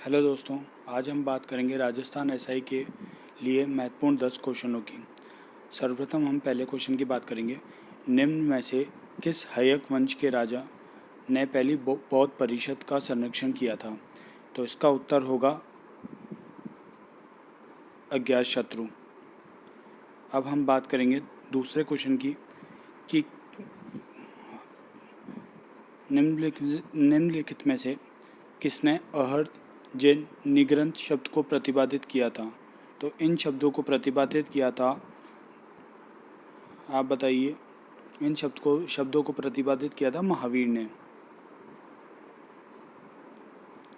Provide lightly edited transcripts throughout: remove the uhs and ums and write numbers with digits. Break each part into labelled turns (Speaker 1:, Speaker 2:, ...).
Speaker 1: Hello दोस्तों, आज हम बात करेंगे राजस्थान एसआई के लिए महत्वपूर्ण 10 क्वेश्चनों की। सर्वप्रथम हम पहले क्वेश्चन की बात करेंगे। निम्न में से किस हयक वंश के राजा ने पहली बौद्ध परिषद का संरक्षण किया था? तो इसका उत्तर होगा अज्ञातशत्रु। अब हम बात करेंगे दूसरे क्वेश्चन की कि निम्नलिखित में से किसने अहर्त जैन निग्रंथ शब्द को प्रतिपादित किया था? तो इन शब्दों को प्रतिपादित किया था, आप बताइए। इन शब्दों को प्रतिपादित किया था महावीर ने।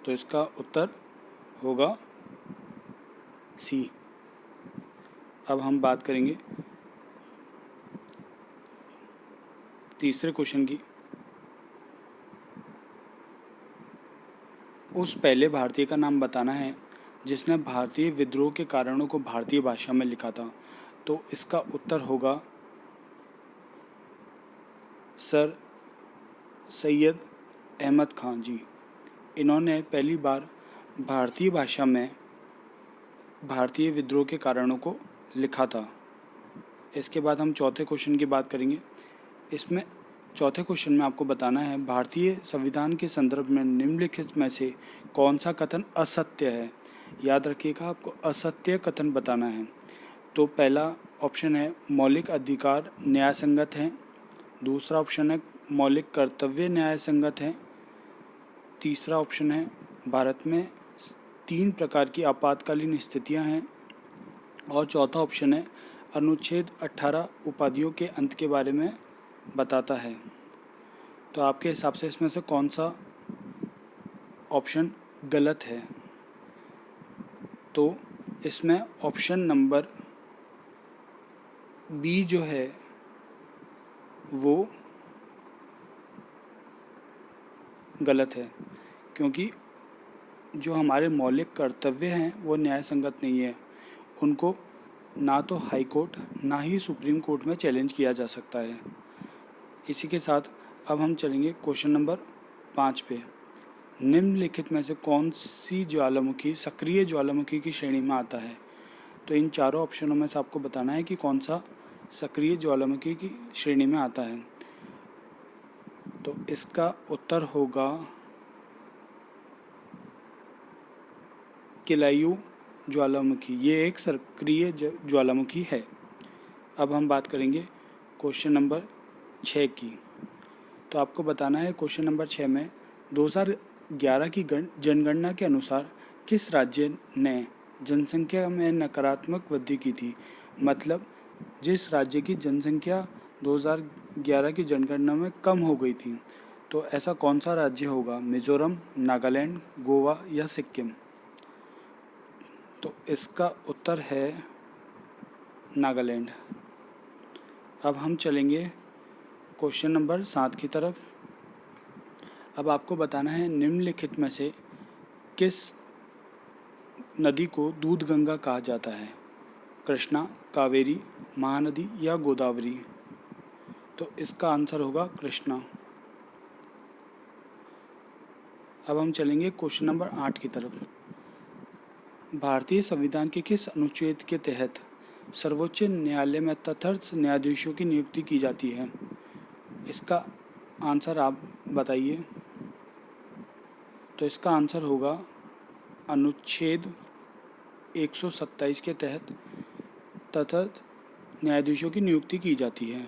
Speaker 1: तो इसका उत्तर होगा सी। अब हम बात करेंगे तीसरे क्वेश्चन की। उस पहले भारतीय का नाम बताना है जिसने भारतीय विद्रोह के कारणों को भारतीय भाषा में लिखा था। तो इसका उत्तर होगा सर सैयद अहमद खान जी। इन्होंने पहली बार भारतीय भाषा में भारतीय विद्रोह के कारणों को लिखा था। इसके बाद हम चौथे क्वेश्चन की बात करेंगे। इसमें चौथे क्वेश्चन में आपको बताना है भारतीय संविधान के संदर्भ में निम्नलिखित में से कौन सा कथन असत्य है। याद रखिएगा, आपको असत्य कथन बताना है। तो पहला ऑप्शन है मौलिक अधिकार न्याय संगत हैं। दूसरा ऑप्शन है मौलिक कर्तव्य न्याय संगत हैं। तीसरा ऑप्शन है भारत में 3 प्रकार की आपातकालीन स्थितियां हैं। और चौथा ऑप्शन है अनुच्छेद 18 उपाधियों के अंत के बारे में बताता है। तो आपके हिसाब से इसमें से कौन सा ऑप्शन गलत है? तो इसमें ऑप्शन नंबर बी जो है वो गलत है, क्योंकि जो हमारे मौलिक कर्तव्य हैं वो न्याय संगत नहीं है। उनको ना तो हाई कोर्ट ना ही सुप्रीम कोर्ट में चैलेंज किया जा सकता है। इसी के साथ अब हम चलेंगे क्वेश्चन नंबर 5 पे। निम्नलिखित में से कौन सी ज्वालामुखी सक्रिय ज्वालामुखी की श्रेणी में आता है? तो इन चारों ऑप्शनों में से आपको बताना है कि कौन सा सक्रिय ज्वालामुखी की श्रेणी में आता है। तो इसका उत्तर होगा केलायू ज्वालामुखी। ये एक सक्रिय ज्वालामुखी है। अब हम बात करेंगे क्वेश्चन नंबर 6 की। तो आपको बताना है क्वेश्चन नंबर 6 में 2011 की जनगणना के अनुसार किस राज्य ने जनसंख्या में नकारात्मक वृद्धि की थी? मतलब जिस राज्य की जनसंख्या 2011 की जनगणना में कम हो गई थी, तो ऐसा कौन सा राज्य होगा? मिजोरम, नागालैंड, गोवा या सिक्किम? तो इसका उत्तर है नागालैंड। अब हम चलेंगे क्वेश्चन नंबर 7 की तरफ। अब आपको बताना है निम्नलिखित में से किस नदी को दूध गंगा कहा जाता है? कृष्णा, कावेरी, महानदी या गोदावरी? तो इसका आंसर होगा कृष्णा। अब हम चलेंगे क्वेश्चन नंबर 8 की तरफ। भारतीय संविधान के किस अनुच्छेद के तहत सर्वोच्च न्यायालय में तटस्थ न्यायाधीशों की नियुक्ति की जाती है? इसका आंसर आप बताइए। तो इसका आंसर होगा अनुच्छेद 127 के तहत तटस्थ न्यायाधीशों की नियुक्ति की जाती है।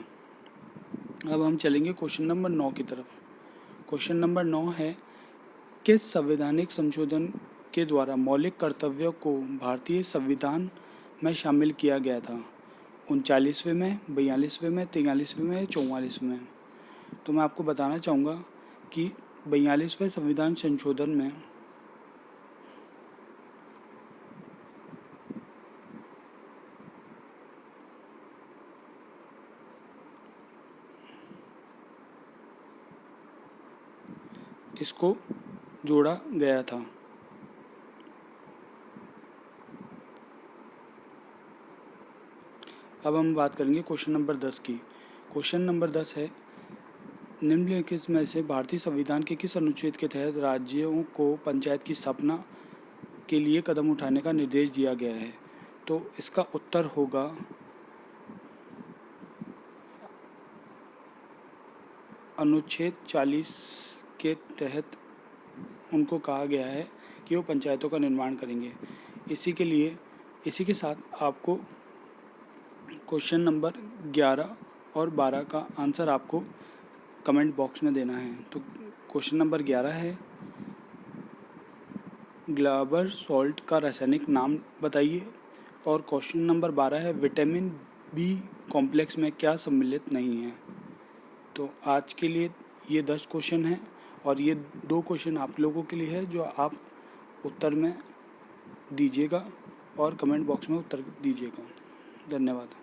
Speaker 1: अब हम चलेंगे क्वेश्चन नंबर 9 की तरफ। क्वेश्चन नंबर 9 है किस संवैधानिक संशोधन के द्वारा मौलिक कर्तव्यों को भारतीय संविधान में शामिल किया गया था? 39वें में, 42वें में, 43वें में, 44वें में? तो मैं आपको बताना चाहूँगा कि 42वें संविधान संशोधन में इसको जोड़ा गया था। अब हम बात करेंगे क्वेश्चन नंबर 10 की। क्वेश्चन नंबर 10 है निम्नलिखित में से भारतीय संविधान के किस अनुच्छेद के तहत राज्यों को पंचायत की स्थापना के लिए कदम उठाने का निर्देश दिया गया है। तो इसका उत्तर होगा अनुच्छेद 40 के तहत उनको कहा गया है कि वो पंचायतों का निर्माण करेंगे। इसी के साथ आपको क्वेश्चन नंबर 11 और 12 का आंसर आपको कमेंट बॉक्स में देना है। तो क्वेश्चन नंबर 11 है, ग्लाबर सॉल्ट का रासायनिक नाम बताइए। और क्वेश्चन नंबर 12 है, विटामिन बी कॉम्प्लेक्स में क्या सम्मिलित नहीं है। तो आज के लिए ये 10 क्वेश्चन हैं और ये 2 क्वेश्चन आप लोगों के लिए है जो आप उत्तर में दीजिएगा और कमेंट बॉक्स में उत्तर दीजिएगा। धन्यवाद।